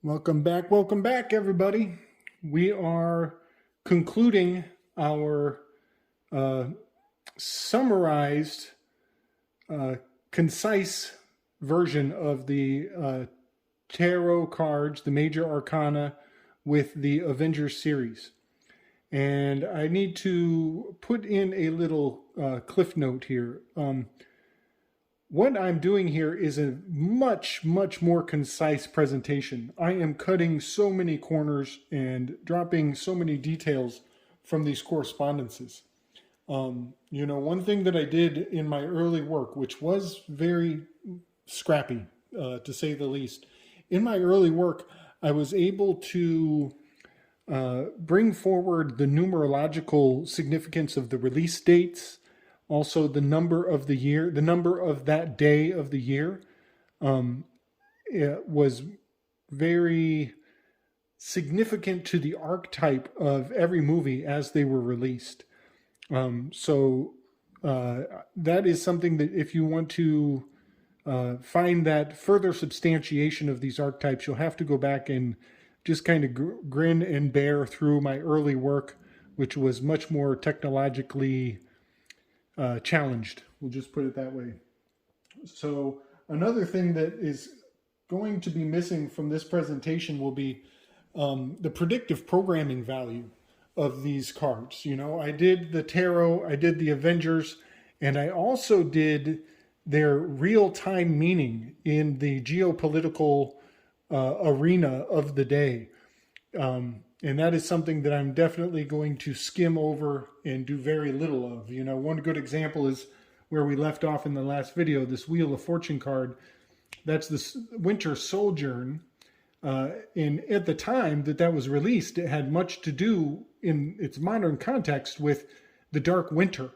Welcome back, everybody. We are concluding our uh, summarized, uh, concise version of the tarot cards, the major arcana with the Avengers series. And I need to put in a little cliff note here. What I'm doing here is a much more concise presentation. I am cutting so many corners and dropping so many details from these correspondences. One thing that I did in my early work, which was very scrappy, to say the least, in my early work, I was able to bring forward the numerological significance of the release dates, also the number of the year, the number of that day of the year. It was very significant to the archetype of every movie as they were released. So that is something that if you want to find that further substantiation of these archetypes, you'll have to go back and just kind of grin and bear through my early work, which was much more technologically challenged. We'll just put it that way. So another thing that is going to be missing from this presentation will be the predictive programming value of these cards. I did the tarot, I did the Avengers, and I also did their real-time meaning in the geopolitical arena of the day. And that is something that I'm definitely going to skim over and do very little of. One good example is where we left off in the last video, this Wheel of Fortune card. That's this Winter Sojourn. And at the time that was released, it had much to do in its modern context with the Dark Winter.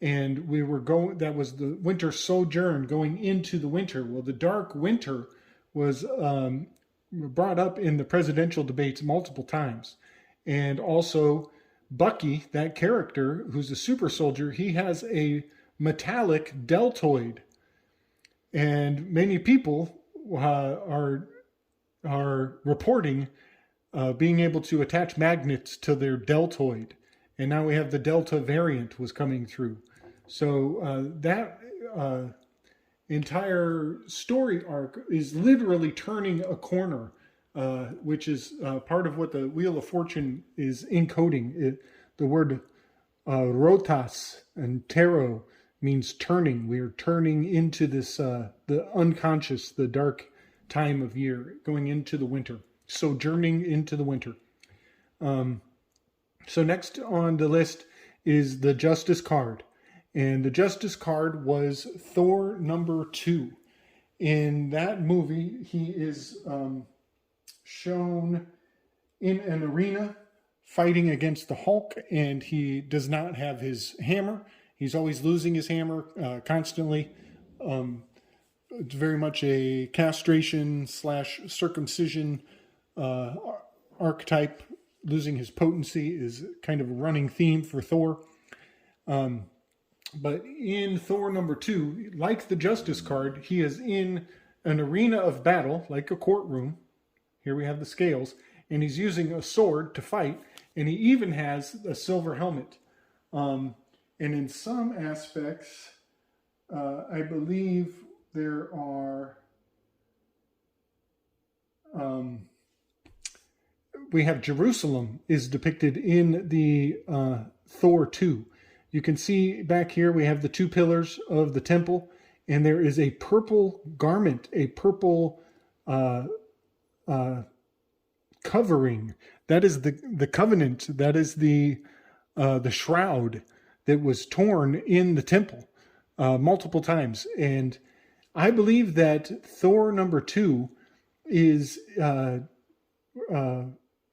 And that was the Winter Sojourn going into the winter. Well, the Dark Winter was brought up in the presidential debates multiple times. And also Bucky, that character who's a super soldier, he has a metallic deltoid. And many people are reporting being able to attach magnets to their deltoid. And now we have the Delta variant was coming through. So that entire story arc is literally turning a corner, which is part of what the Wheel of Fortune is encoding. The word rotas and tarot means turning. We are turning into this, the unconscious, the dark time of year, going into the winter, sojourning into the winter. So next on the list is the Justice card. And the Justice card was Thor number 2. In that movie, he is shown in an arena fighting against the Hulk, and he does not have his hammer. He's always losing his hammer constantly. It's very much a castration/circumcision archetype. Losing his potency is kind of a running theme for Thor. But in Thor number 2, like the Justice card, he is in an arena of battle, like a courtroom. Here we have the scales. And he's using a sword to fight. And he even has a silver helmet. And in some aspects, I believe there are... we have Jerusalem is depicted in the Thor 2. You can see back here we have the 2 pillars of the temple, and there is a purple garment, a purple covering. That is the covenant. That is the shroud that was torn in the temple multiple times. And I believe that Thor number 2 is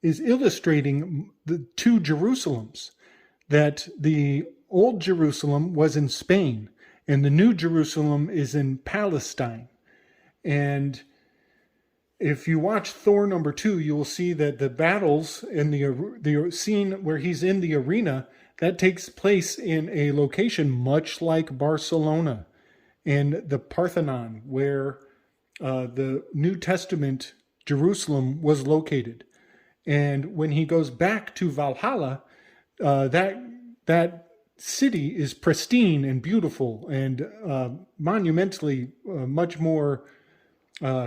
illustrating the 2 Jerusalems, that the old Jerusalem was in Spain and the new Jerusalem is in Palestine. And if you watch Thor number 2, you will see that the battles in the scene where he's in the arena, that takes place in a location much like Barcelona and the Parthenon, where the New Testament Jerusalem was located. And when he goes back to Valhalla, that city is pristine and beautiful and monumentally much more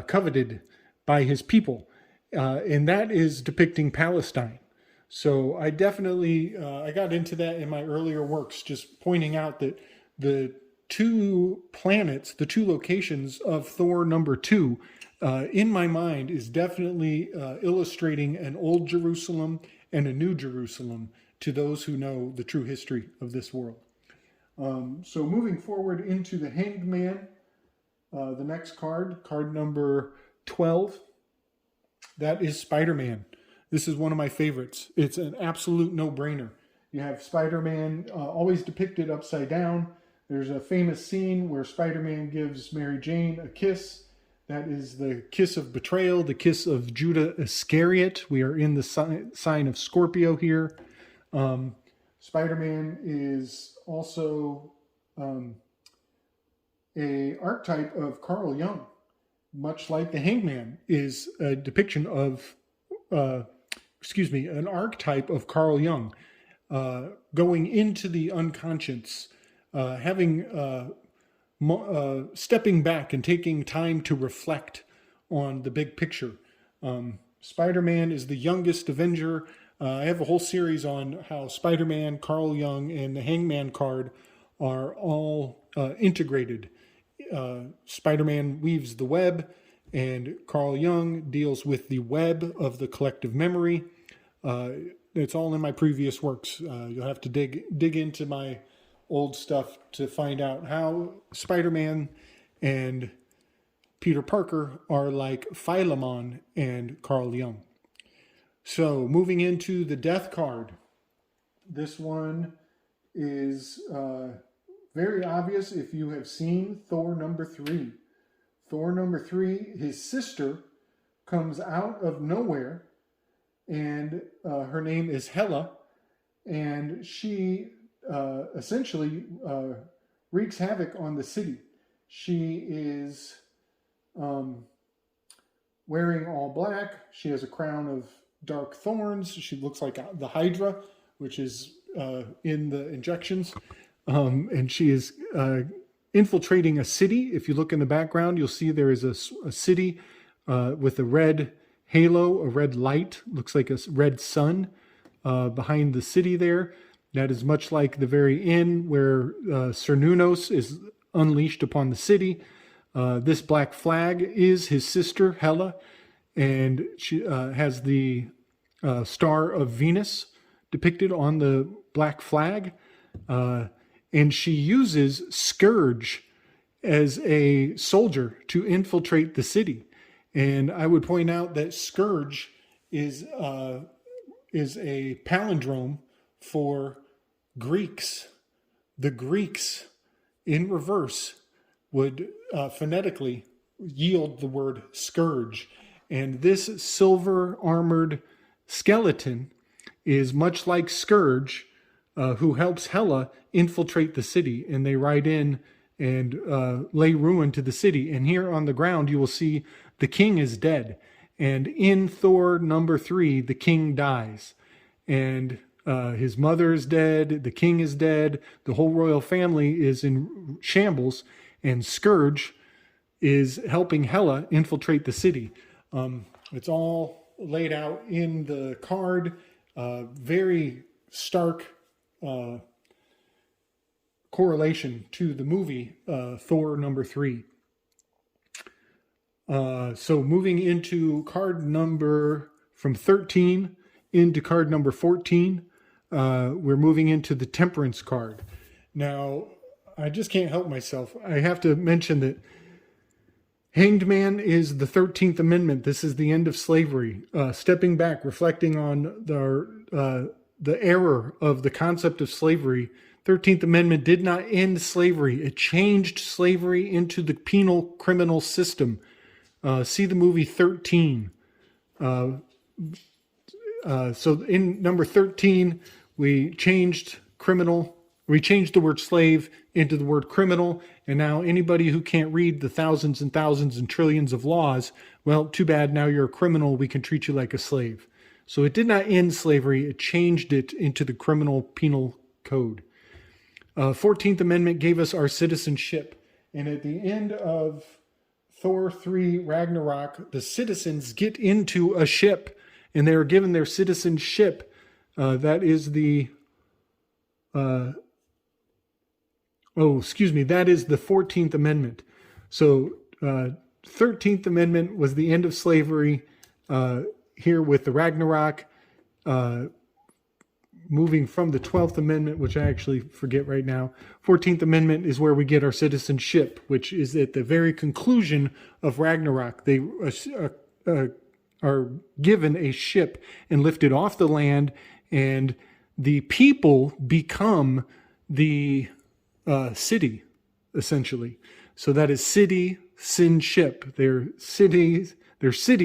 coveted by his people, and that is depicting Palestine. So I definitely I got into that in my earlier works, just pointing out that the two planets, the two locations of Thor number two, in my mind is definitely illustrating an old Jerusalem and a new Jerusalem to those who know the true history of this world. So moving forward into the Hanged Man, the next card, card number 12, that is Spider-Man. This is one of my favorites. It's an absolute no-brainer. You have Spider-Man always depicted upside down. There's a famous scene where Spider-Man gives Mary Jane a kiss. That is the kiss of betrayal, the kiss of Judas Iscariot. We are in the sign of Scorpio here. Spider-Man is also a archetype of Carl Jung, much like the Hangman is a depiction of, an archetype of Carl Jung, going into the unconscious, stepping back and taking time to reflect on the big picture. Spider-Man is the youngest Avenger. I have a whole series on how Spider-Man, Carl Jung, and the Hangman card are all integrated. Spider-Man weaves the web, and Carl Jung deals with the web of the collective memory. It's all in my previous works. You'll have to dig into my old stuff to find out how Spider-Man and Peter Parker are like Philemon and Carl Jung. So moving into the Death card. This one is very obvious if you have seen Thor number 3. Thor number 3, his sister comes out of nowhere, and her name is Hela, and she essentially wreaks havoc on the city. She is wearing all black. She has a crown of dark thorns. She looks like the Hydra, which is in the injections. And she is infiltrating a city. If you look in the background, you'll see there is a city with a red halo, a red light, looks like a red sun behind the city there. That is much like the very inn where Cernunnos is unleashed upon the city. This black flag is his sister, Hela, and she has the star of Venus depicted on the black flag. And she uses Scourge as a soldier to infiltrate the city. And I would point out that Scourge is a palindrome for Greeks. The Greeks, in reverse, would phonetically yield the word scourge. And this silver armored skeleton is much like Scourge, who helps Hela infiltrate the city. And they ride in and lay ruin to the city. And here on the ground, you will see the king is dead. And in Thor number 3, the king dies. And his mother is dead. The king is dead. The whole royal family is in shambles. And Scourge is helping Hela infiltrate the city. It's all laid out in the card. Very stark correlation to the movie Thor number 3. So moving into card number from 13 into card number 14, we're moving into the Temperance card. Now, I just can't help myself. I have to mention that Hanged Man is the 13th Amendment. This is the end of slavery. Stepping back, reflecting on the error of the concept of slavery. 13th Amendment did not end slavery. It changed slavery into the penal criminal system. See the movie 13. So in number 13, we changed the word slave into the word criminal, and now anybody who can't read the thousands and thousands and trillions of laws well, too bad, now you're a criminal, we can treat you like a slave. So it did not end slavery, it changed it into the criminal penal code. 14th Amendment gave us our citizenship. And at the end of Thor 3 Ragnarok, the citizens get into a ship and they are given their citizenship. That is the, that is the 14th Amendment. So 13th Amendment was the end of slavery here with the Ragnarok. Moving from the 12th Amendment, which I actually forget right now, 14th Amendment is where we get our citizenship, which is at the very conclusion of Ragnarok. They are given a ship and lifted off the land, and the people become the city, essentially. So that is city, sin, ship. Their city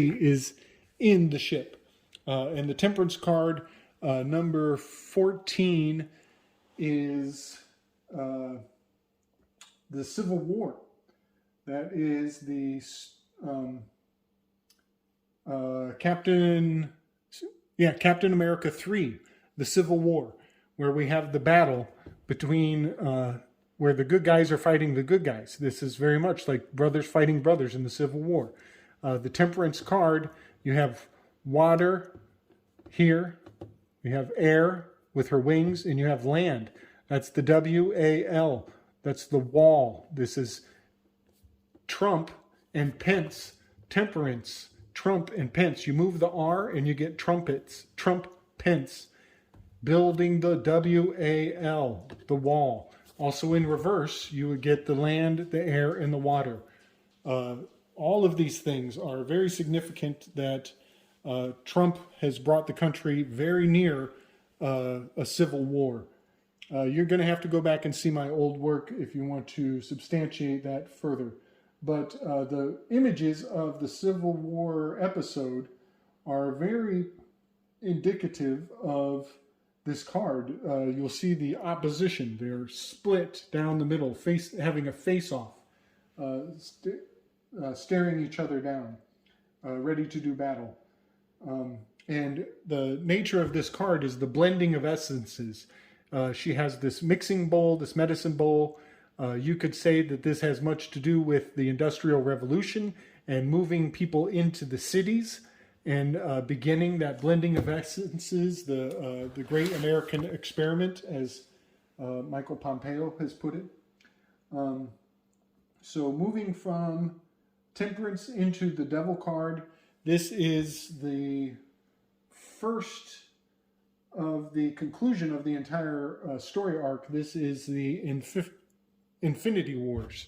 is in the ship. And the temperance card, number 14, is the Civil War. That is the Captain America 3, the Civil War, where we have the battle between where the good guys are fighting the good guys. This is very much like brothers fighting brothers in the Civil War. The temperance card, you have water here, you have air with her wings, and you have land. That's the WAL. That's the wall. This is Trump and Pence. Temperance, Trump and Pence. You move the R and you get trumpets. Trump, Pence. Building the WAL, the wall. Also in reverse, you would get the land, the air, and the water. All of these things are very significant that Trump has brought the country very near a civil war. You're going to have to go back and see my old work if you want to substantiate that further. But the images of the Civil War episode are very indicative of this card. You'll see the opposition. They're split down the middle, having a face-off, staring each other down, ready to do battle. And the nature of this card is the blending of essences. She has this mixing bowl, this medicine bowl. You could say that this has much to do with the Industrial Revolution and moving people into the cities and beginning that blending of essences, the great American experiment, as Michael Pompeo has put it. So moving from temperance into the devil card, this is the first of the conclusion of the entire story arc. This is the Infinity Wars.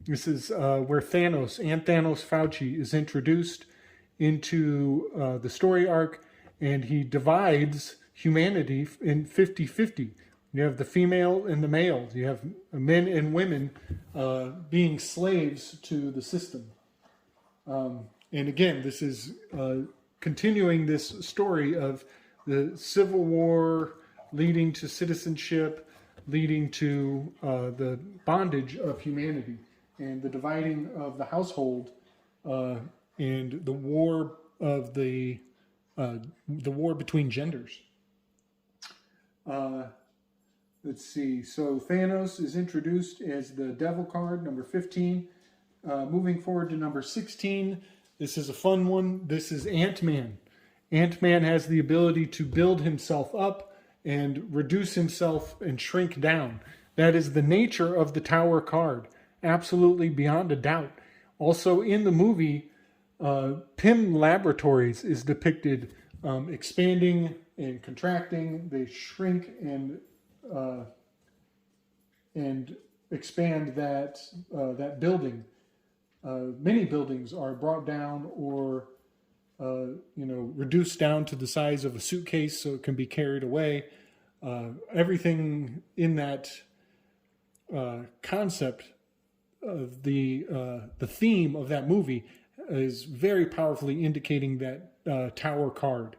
This is where Thanos Fauci is introduced into the story arc, and he divides humanity in 50-50. You have the female and the male. You have men and women being slaves to the system. And again, this is continuing this story of the Civil War leading to citizenship, leading to the bondage of humanity and the dividing of the household and the war of the war between genders. Let's see. So Thanos is introduced as the devil card, number 15. Moving forward to number 16. This is a fun one. This is Ant-Man. Ant-Man has the ability to build himself up and reduce himself and shrink down. That is the nature of the Tower card. Absolutely beyond a doubt. Also in the movie, Pym Laboratories is depicted expanding and contracting. They shrink and expand that building. Many buildings are brought down or reduced down to the size of a suitcase so it can be carried away. Everything in that concept of the theme of that movie is very powerfully indicating that Tower card.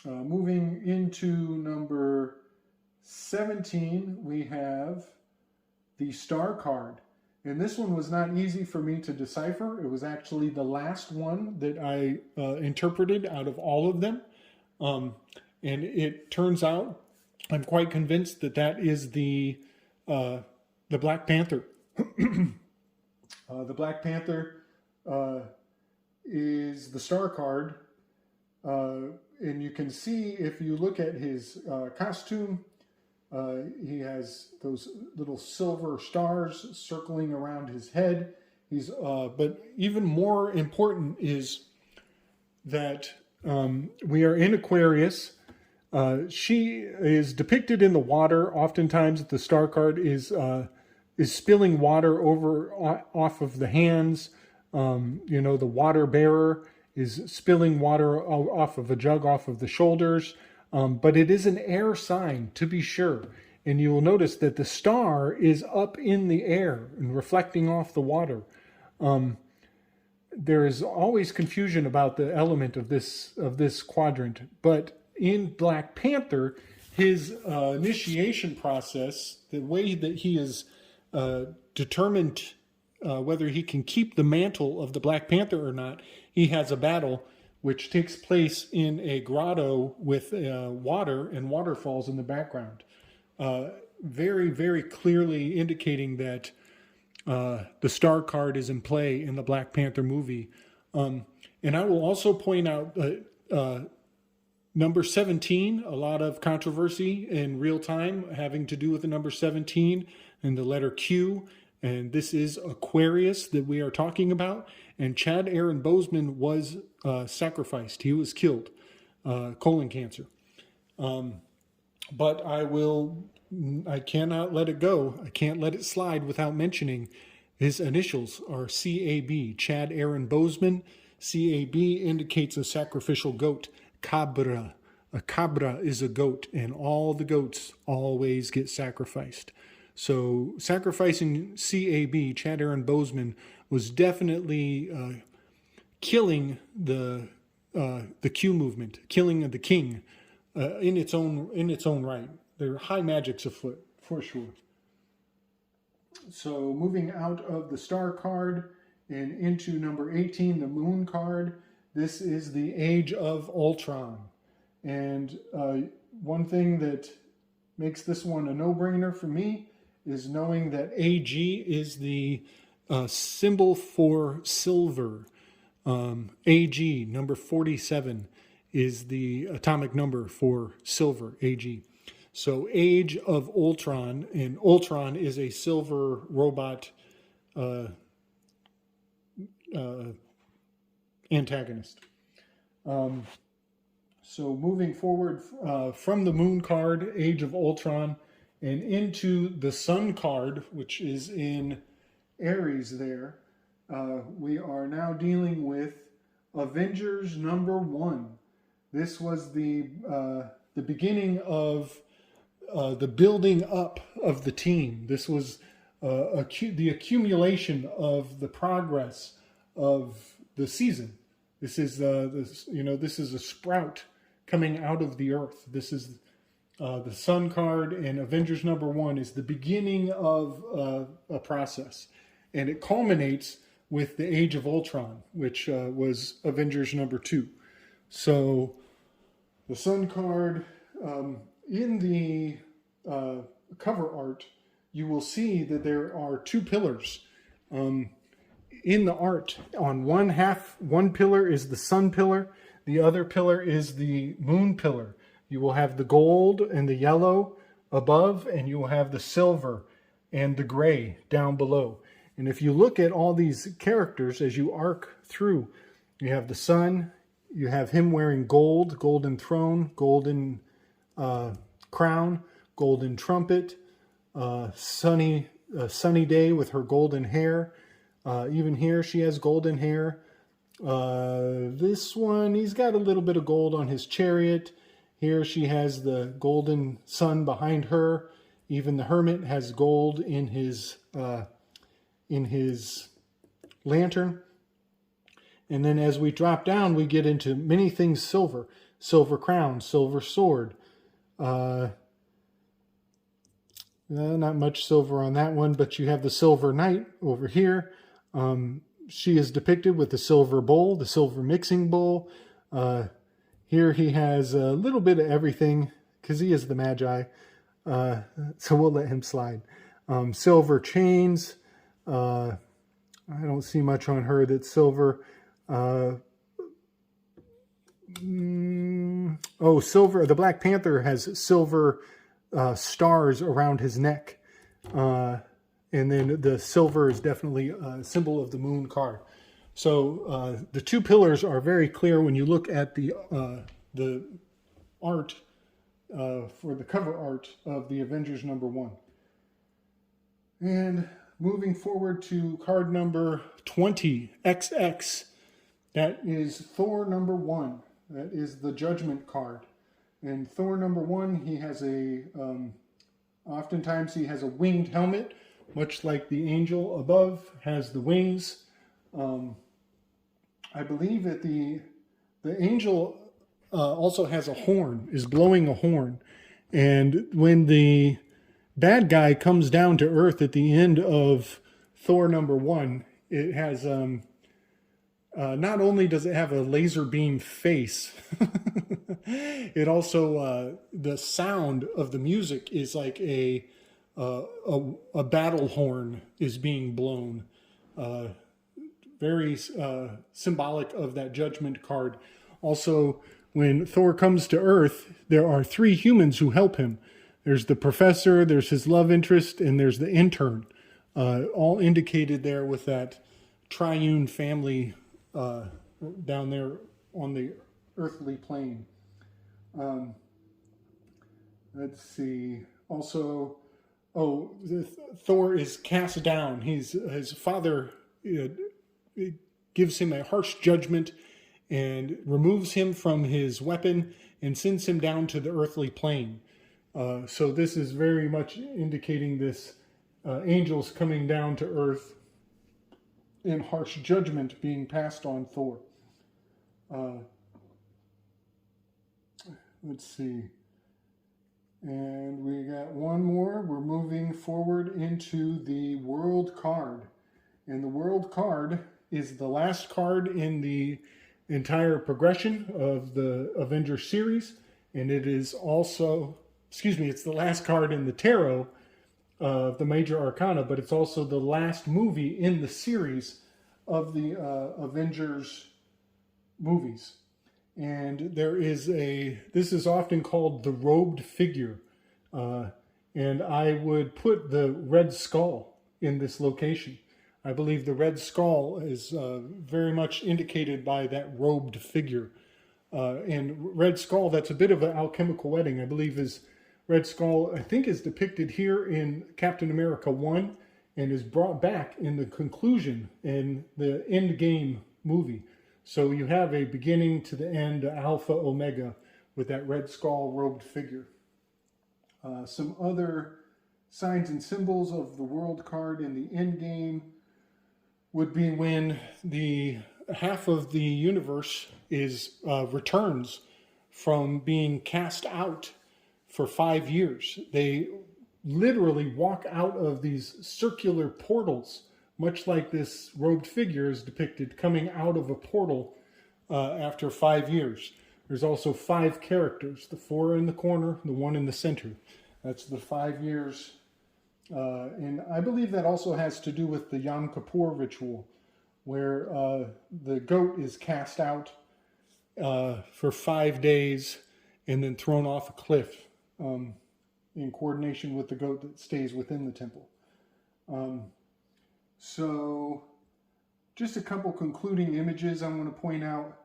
Moving into number 17, we have the Star card. And this one was not easy for me to decipher. It was actually the last one that I interpreted out of all of them. Um, and it turns out, I'm quite convinced that that is uh, the Black Panther. The Black Panther uh, is the star card, and you can see if you look at his costume, he has those little silver stars circling around his head. But even more important is that we are in Aquarius. She is depicted in the water. Oftentimes, the star card is spilling water over off of the hands. The water bearer is spilling water off of a jug, off of the shoulders. But it is an air sign, to be sure. And you will notice that the star is up in the air and reflecting off the water. There is always confusion about the element of this quadrant. But in Black Panther, his initiation process, the way that he is determined whether he can keep the mantle of the Black Panther or not, he has a battle which takes place in a grotto with water and waterfalls in the background. Very, very clearly indicating that the star card is in play in the Black Panther movie. And I will also point out number 17, a lot of controversy in real time having to do with the number 17 and the letter Q. And this is Aquarius that we are talking about. And Chad Aaron Boseman was sacrificed. He was killed, colon cancer. But I cannot let it go. I can't let it slide without mentioning his initials are CAB, Chad Aaron Boseman. CAB indicates a sacrificial goat, cabra. A cabra is a goat, and all the goats always get sacrificed. So sacrificing CAB, Chad Aaron Boseman, was definitely killing the Q movement, killing the king in its own right. There are high magics afoot, for sure. So moving out of the star card and into number 18, the moon card, this is the Age of Ultron. And one thing that makes this one a no-brainer for me is knowing that AG is the symbol for silver. AG, number 47, is the atomic number for silver, AG. So Age of Ultron, and Ultron is a silver robot antagonist. So moving forward from the moon card, Age of Ultron, and into the sun card, which is in Aries there, we are now dealing with Avengers number 1. This was the beginning of the building up of the team. This was the accumulation of the progress of the season. This is this is a sprout coming out of the earth. This is the Sun card, and Avengers number 1 is the beginning of a process, and it culminates with the Age of Ultron, which was Avengers number 2. So the Sun card, in the cover art, you will see that there are 2 pillars in the art. On one pillar is the sun pillar, the other pillar is the moon pillar. You will have the gold and the yellow above, and you will have the silver and the gray down below. And if you look at all these characters as you arc through, you have the sun, you have him wearing gold, golden throne, golden crown, golden trumpet, sunny day with her golden hair. Even here she has golden hair. This one, he's got a little bit of gold on his chariot. Here she has the golden sun behind her. Even the hermit has gold in his lantern. And then as we drop down, we get into many things silver. Silver crown, silver sword. Not much silver on that one, but you have the Silver Knight over here. She is depicted with the silver bowl, the silver mixing bowl. Here he has a little bit of everything because he is the Magi. So we'll let him slide. Silver chains. I don't see much on her that's silver. Silver. The Black Panther has silver stars around his neck. And then the silver is definitely a symbol of the moon card. So the two pillars are very clear when you look at the art for the cover art of the Avengers #1. And moving forward to card number 20XX, that is Thor #1. That is the Judgment card. And Thor #1, he has oftentimes he has a winged helmet, much like the angel above has the wings. I believe that the angel also has a horn, is blowing a horn. And when the bad guy comes down to Earth at the end of Thor #1, it has, not only does it have a laser beam face, it also, the sound of the music is like a battle horn is being blown. Very symbolic of that Judgment card. Also, when Thor comes to Earth, there are 3 humans who help him. There's the professor, there's his love interest, and there's the intern. All indicated there with that triune family down there on the earthly plane. Let's see. Also, Thor is cast down. His father gives him a harsh judgment and removes him from his weapon and sends him down to the earthly plane. So this is very much indicating this angels coming down to earth and harsh judgment being passed on Thor. Let's see. And we got one more. We're moving forward into the World card. And the World card is the last card in the entire progression of the Avengers series. And it is also, it's the last card in the tarot of the major arcana, but it's also the last movie in the series of the Avengers movies. And this is often called the robed figure. And I would put the Red Skull in this location. I believe the Red Skull is very much indicated by that robed figure. And Red Skull, that's a bit of an alchemical wedding. I believe Red Skull, I think, is depicted here in Captain America 1 and is brought back in the conclusion in the Endgame movie. So you have a beginning to the end, Alpha Omega, with that Red Skull robed figure. Some other signs and symbols of the World card in the Endgame would be when the half of the universe returns from being cast out for 5 years. They literally walk out of these circular portals, much like this robed figure is depicted coming out of a portal after 5 years. There's also 5 characters, the 4 in the corner, the 1 in the center. That's the 5 years. And I believe that also has to do with the Yom Kippur ritual, where the goat is cast out for 5 days and then thrown off a cliff in coordination with the goat that stays within the temple. So just a couple concluding images I want to point out.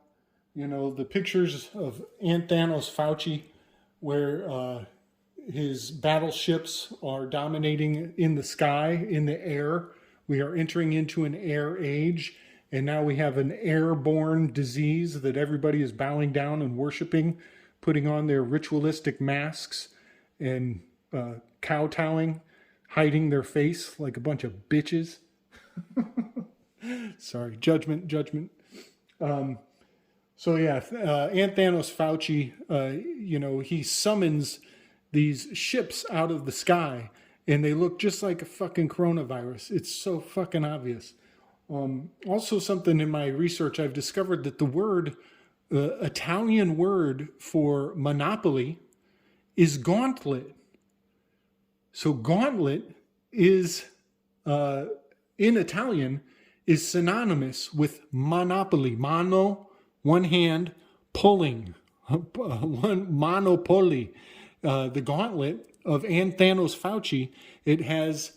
The pictures of Thanos Fauci, where his battleships are dominating in the sky, in the air. We are entering into an air age, and now we have an airborne disease that everybody is bowing down and worshiping, putting on their ritualistic masks and kowtowing, hiding their face like a bunch of bitches. Sorry, judgment. So yeah, Thanos Fauci, he summons these ships out of the sky, and they look just like a fucking coronavirus. It's so fucking obvious. Also, something in my research, I've discovered that the Italian word for monopoly is gauntlet. So gauntlet is, in Italian, is synonymous with monopoly. Mano, one hand, pulling. One monopoly. The gauntlet of Antanos Fauci, it has,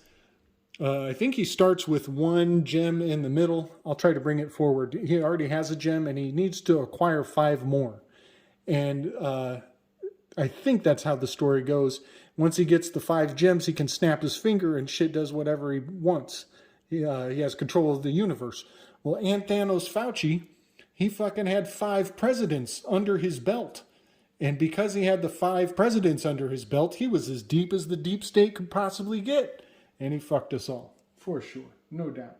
I think he starts with one gem in the middle. I'll try to bring it forward. He already has a gem and he needs to acquire 5 more. And I think that's how the story goes. Once he gets the 5 gems, he can snap his finger and shit does whatever he wants. He has control of the universe. Well, Antanos Fauci, he fucking had 5 presidents under his belt. And because he had the 5 presidents under his belt, he was as deep as the deep state could possibly get. And he fucked us all, for sure, no doubt.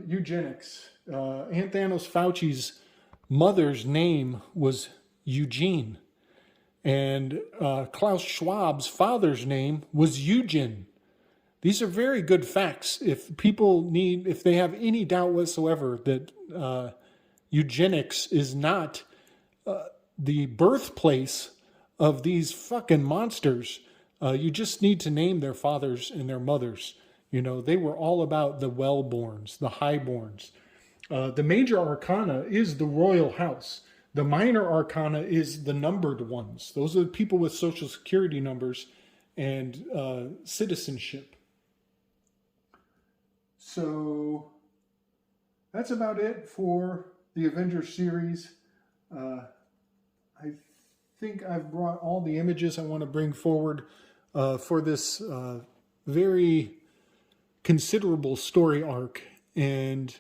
Eugenics. Antanos Fauci's mother's name was Eugene. And Klaus Schwab's father's name was Eugen. These are very good facts. If they have any doubt whatsoever that eugenics is not the birthplace of these fucking monsters, you just need to name their fathers and their mothers. You know, they were all about the well-borns, the highborns. The major arcana is the royal house. The minor arcana is the numbered ones. Those are the people with social security numbers and citizenship. So that's about it for the Avengers series. I think I've brought all the images I want to bring forward for this very considerable story arc. And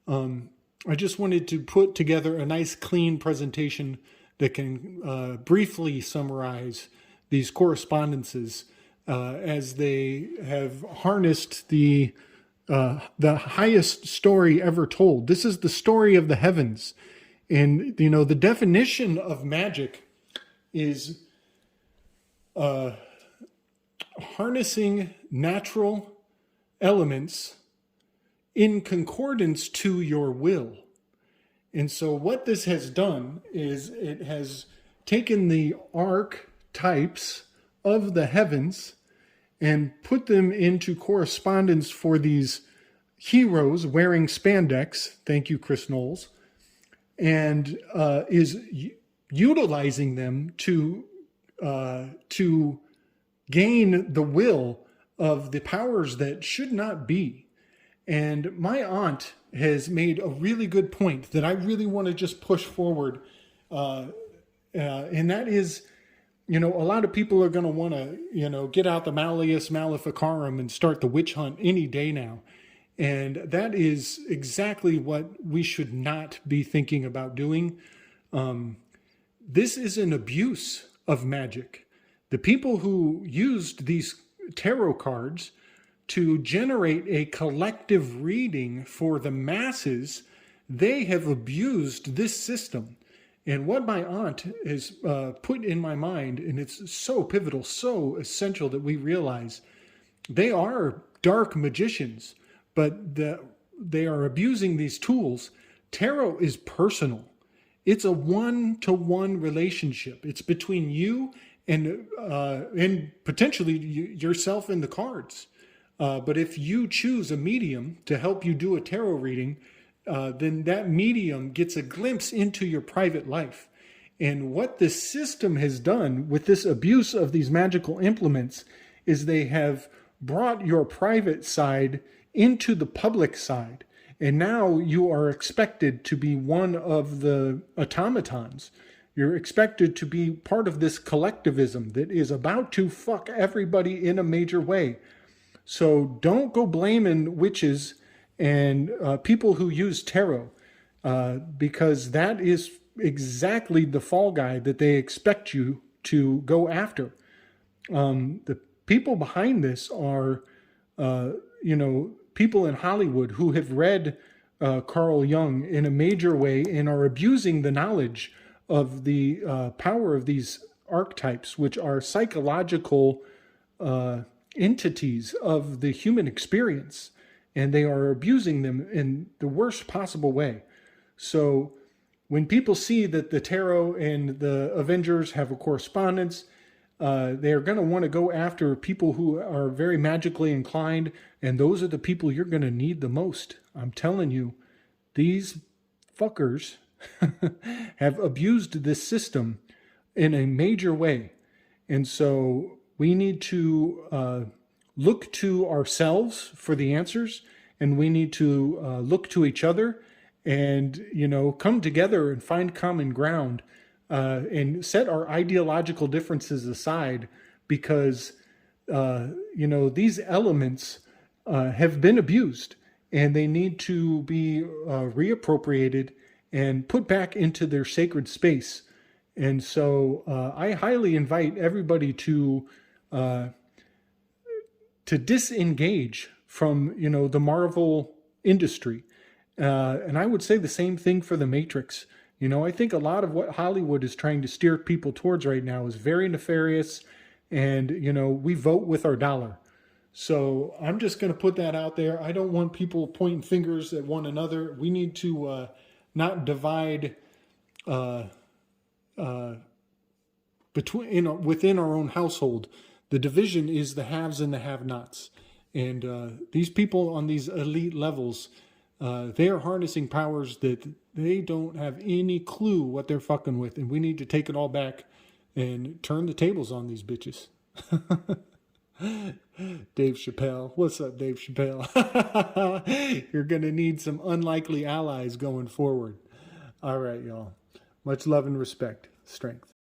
I just wanted to put together a nice clean presentation that can briefly summarize these correspondences as they have harnessed the highest story ever told. This is the story of the heavens. And, you know, the definition of magic is harnessing natural elements in concordance to your will. And so what this has done is it has taken the archetypes of the heavens and put them into correspondence for these heroes wearing spandex, thank you, Chris Knowles, and is utilizing them to gain the will of the powers that should not be. And my aunt has made a really good point that I really want to just push forward. And that is, you know, a lot of people are going to want to, you know, get out the Malleus Maleficarum and start the witch hunt any day now. And that is exactly what we should not be thinking about doing. This is an abuse of magic. The people who used these tarot cards to generate a collective reading for the masses, they have abused this system. And what my aunt has put in my mind, and it's so pivotal, so essential that we realize, they are dark magicians, but they are abusing these tools. Tarot is personal. It's a one-to-one relationship. It's between you and potentially yourself and the cards. But if you choose a medium to help you do a tarot reading, then that medium gets a glimpse into your private life. And what this system has done with this abuse of these magical implements is they have brought your private side into the public side. And now you are expected to be one of the automatons. You're expected to be part of this collectivism that is about to fuck everybody in a major way. So don't go blaming witches and people who use tarot, because that is exactly the fall guy that they expect you to go after. The people behind this are, people in Hollywood who have read Carl Jung in a major way and are abusing the knowledge of the power of these archetypes, which are psychological entities of the human experience, and they are abusing them in the worst possible way. So when people see that the Tarot and the Avengers have a correspondence, they are going to want to go after people who are very magically inclined, and those are the people you're going to need the most. I'm telling you, these fuckers have abused this system in a major way. And so we need to look to ourselves for the answers, and we need to look to each other and, come together and find common ground, and set our ideological differences aside, because, these elements have been abused, and they need to be reappropriated and put back into their sacred space. And so I highly invite everybody to disengage from, the Marvel industry. And I would say the same thing for The Matrix. I think a lot of what Hollywood is trying to steer people towards right now is very nefarious, and, we vote with our dollar. So I'm just going to put that out there. I don't want people pointing fingers at one another. We need to not divide within our own household. The division is the haves and the have-nots. And these people on these elite levels, they are harnessing powers that they don't have any clue what they're fucking with. And we need to take it all back and turn the tables on these bitches. Dave Chappelle. What's up, Dave Chappelle? You're going to need some unlikely allies going forward. All right, y'all. Much love and respect. Strength.